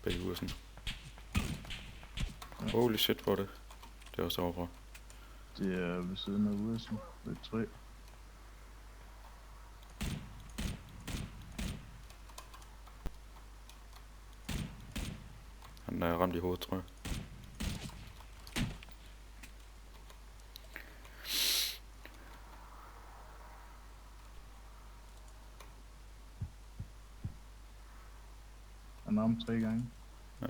Bag Ursen. Holy shit, hvor er det? Det er også overfra. Det er ved siden af Ursen. Ved et træ. Han er ramt i hovedet, tror jeg. Han er om 3 gange. Ja.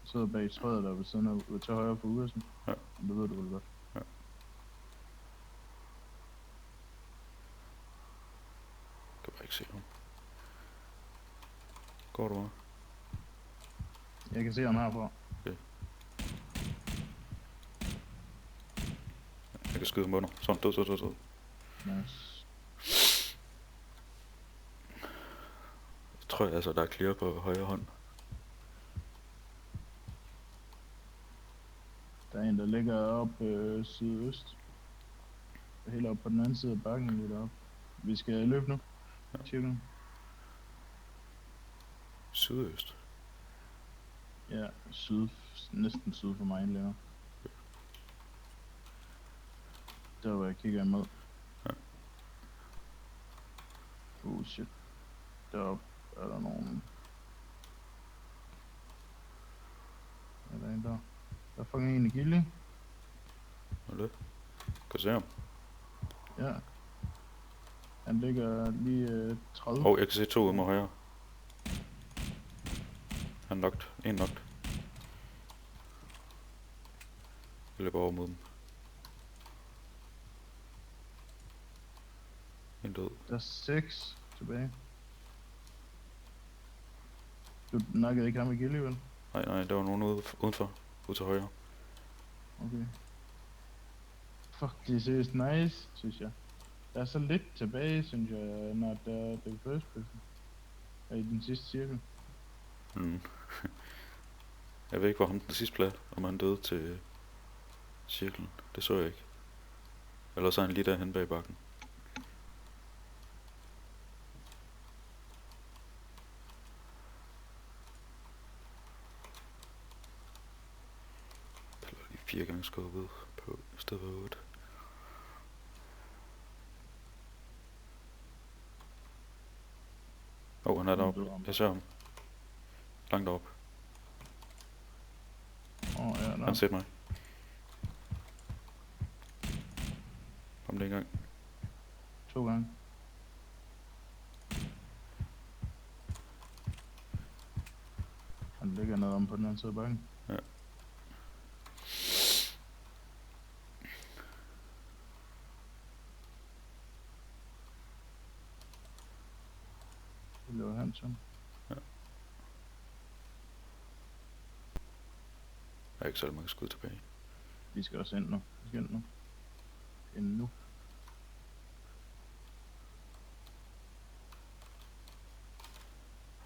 Så sidder bag træet der ved siden af, til højre for Ursen. Ja. Det ved du vel godt. Ja. Kan bare ikke se ham. Går du over? Jeg kan se ham herfra. Okay. Jeg kan skyde munder. Sådan, død. Nice. Jeg tror altså, der er clear på højre hånd. Der er en, der ligger oppe sydøst. Helt oppe på den anden side af bakken lidt op. Vi skal løbe nu. Ja. Cirklen. Sydøst. Ja, syd. Næsten syd for mig længere. Der hvor jeg kigger imod. Ja. Shit. Deroppe er der nogen. Er der en der? Der er fucking en i gilde. Hvad er det? Kan du se ham? Ja. Han ligger lige 30. Jeg kan se 2 ude mod højre. Han er knocked. En knocked. Jeg løber over mod dem. En død. Der er 6 tilbage. Du nakkede ikke ham i gilde, vel? Nej, der var nogen udenfor. Ude til højre. Okay. Fuck, det er seriøst nice, synes jeg. Der er så lidt tilbage, synes jeg, når der er det first person. Er i den sidste cirkel. Jeg ved ikke, hvor ham den sidste plads, om han døde til cirklen. Det så jeg ikke. Ellers er han lige derhen bag bakken. Piller lige 4 gange skubbet på stedet for 8. Han er deroppe. Jeg ser ham. Langt deroppe. Ja, der. Han ser mig. Kom det en gang. 2 gange. Han ligger nede om på den anden side af bakken. Ja. Det løber han som. Ja. Der er ikke så mange skud tilbage. Vi skal også ind nu. Ind nu.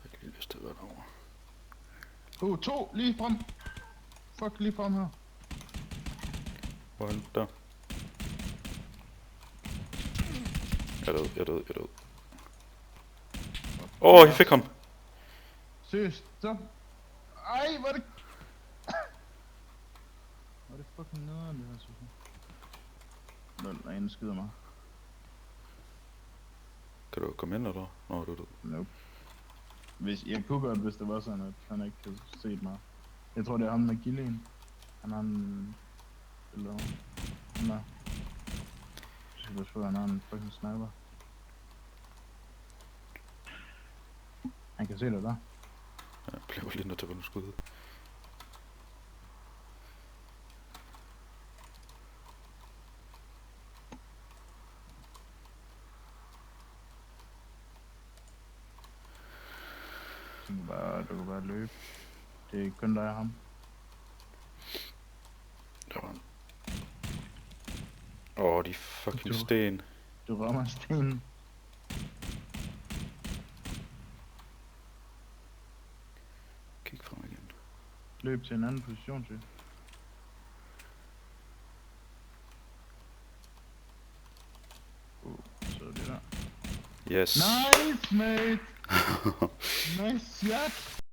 Jeg kan lige lyst til at være derovre. 2 lige frem. Fuck, lige frem her. Hvor er han? Der. Jeg er død. Jeg fik ham! Seriøst, så. Ej, hvor er det... Hvor er det fucking nederen, det her, synes jeg. Der er en, der skyder mig. Kan du komme ind eller? Du er død. Nope. Jeg kunne godt, hvis det var sådan, at han ikke havde set mig. Jeg tror, det er ham med gilden. Han har en... Eller... Nej. Jeg tror, han har en fucking sniper. Han kan se dig der. Jeg bliver lige nødt til at vende skuddet. Du kan bare løbe. Det er kun dig og ham. Der var han. De fucking sten. Du rammer stenen. Kig frem igen. Løb til en anden position, til. Så er det der. Yes. Nice, mate! Nice shot!